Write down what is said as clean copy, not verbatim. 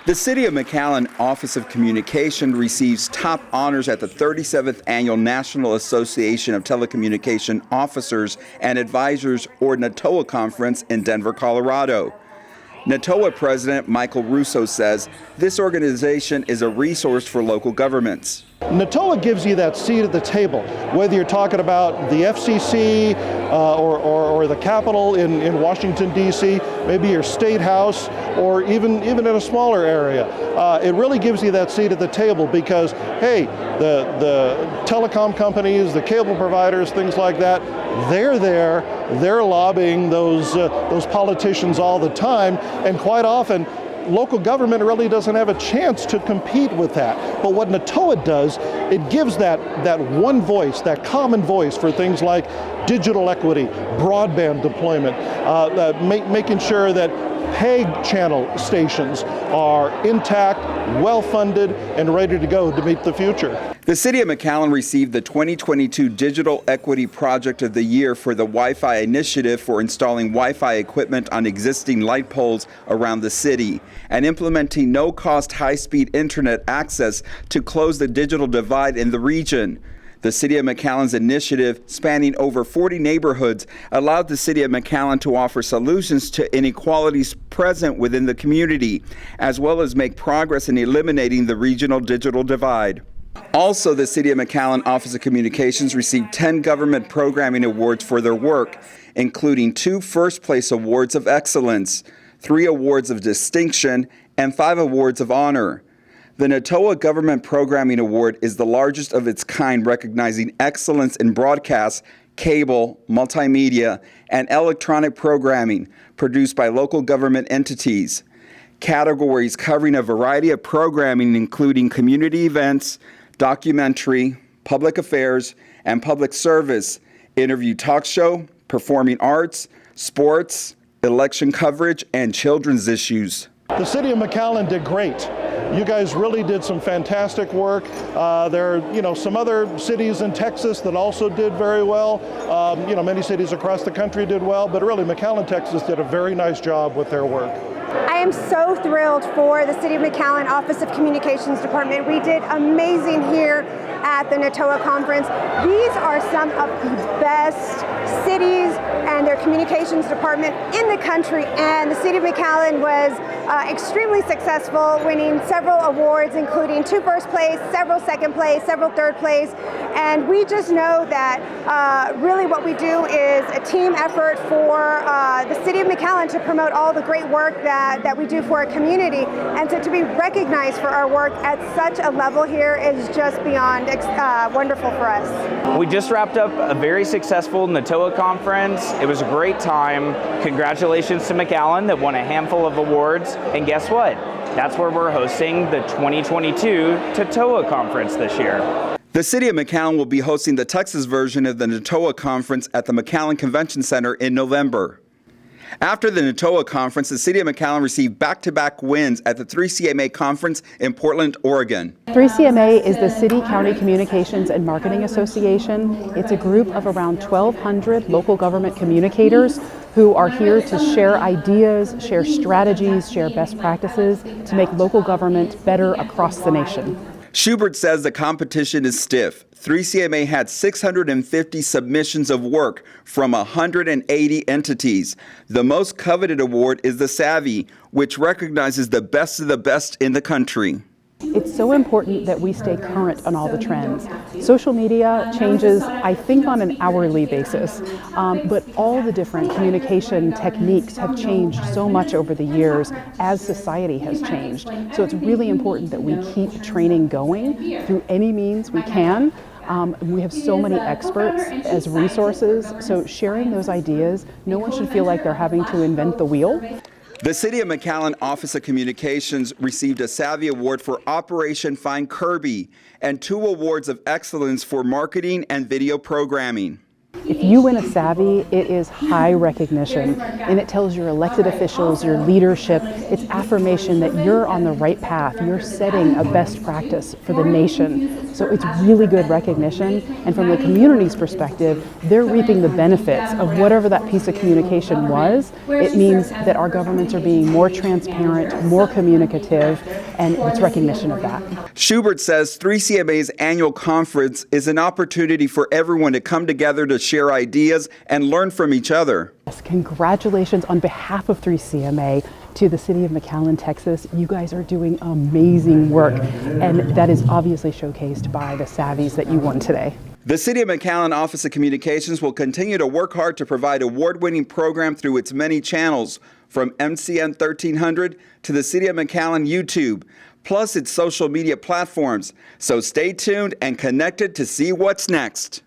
The City of McAllen Office of Communication receives top honors at the 37th Annual National Association of Telecommunication Officers and Advisors, or NATOA Conference in Denver, Colorado. NATOA President Michael Russo says this organization is a resource for local governments. NATOA gives you that seat at the table, whether you're talking about the FCC or the Capitol in Washington, D.C., maybe your state house, or even in a smaller area. It really gives you that seat at the table because, hey, the telecom companies, the cable providers, things like that, they're there, they're lobbying those politicians all the time, and quite often, local government really doesn't have a chance to compete with that. But what NATOA does, it gives that one voice, that common voice for things like digital equity, broadband deployment, making sure that PEG channel stations are intact, well-funded, and ready to go to meet the future. The City of McAllen received the 2022 Digital Equity Project of the Year for the Wi-Fi initiative for installing Wi-Fi equipment on existing light poles around the city and implementing no-cost high-speed internet access to close the digital divide in the region. The City of McAllen's initiative, spanning over 40 neighborhoods, allowed the City of McAllen to offer solutions to inequalities present within the community, as well as make progress in eliminating the regional digital divide. Also, the City of McAllen Office of Communications received 10 government programming awards for their work, including 2 first-place awards of excellence, 3 awards of distinction, and 5 awards of honor. The NATOA Government Programming Award is the largest of its kind, recognizing excellence in broadcast, cable, multimedia, and electronic programming produced by local government entities. Categories covering a variety of programming including community events, documentary, public affairs, and public service, interview talk show, performing arts, sports, election coverage, and children's issues. The City of McAllen did great. You guys really did some fantastic work. There are, some other cities in Texas that also did very well. Many cities across the country did well, but really McAllen, Texas did a very nice job with their work. I am so thrilled for the City of McAllen Office of Communications Department. We did amazing here at the NATOA conference. These are some of the best cities and their communications department in the country, and the City of McAllen was extremely successful, winning several awards, including 2 first place, several second place, several third place, and we just know that really what we do is a team effort for the City of McAllen to promote all the great work that we do for our community, and to be recognized for our work at such a level here is just beyond wonderful for us. We just wrapped up a very successful NATOA conference. It was a great time. Congratulations to McAllen that won a handful of awards. And guess what? That's where we're hosting the 2022 NATOA conference this year. The City of McAllen will be hosting the Texas version of the NATOA conference at the McAllen Convention Center in November. After the NATOA conference, the City of McAllen received back-to-back wins at the 3CMA conference in Portland, Oregon. 3CMA is the City County Communications and Marketing Association. It's a group of around 1,200 local government communicators who are here to share ideas, share strategies, share best practices to make local government better across the nation. Schubert says the competition is stiff. 3CMA had 650 submissions of work from 180 entities. The most coveted award is the Savvy, which recognizes the best of the best in the country. It's so important that we stay current on all the trends. Social media changes, I think, on an hourly basis, but all the different communication techniques have changed so much over the years as society has changed. So it's really important that we keep training going through any means we can. We have so many experts as resources, so sharing those ideas, no one should feel like they're having to invent the wheel. The City of McAllen Office of Communications received a Savvy Award for Operation Find Kirby and 2 awards of excellence for marketing and video programming. If you win a Savvy, it is high recognition, and it tells your elected officials, your leadership, it's affirmation that you're on the right path. You're setting a best practice for the nation. So it's really good recognition, and from the community's perspective, they're reaping the benefits of whatever that piece of communication was. It means that our governments are being more transparent, more communicative, and it's recognition of that. Schubert says 3CMA's annual conference is an opportunity for everyone to come together to share ideas and learn from each other. Yes, congratulations on behalf of 3CMA to the city of McAllen, Texas. You guys are doing amazing work, and that is obviously showcased by the Savvies that you won today. The City of McAllen Office of Communications will continue to work hard to provide award-winning program through its many channels, from MCN 1300 to the City of McAllen YouTube, plus its social media platforms. So stay tuned and connected to see what's next.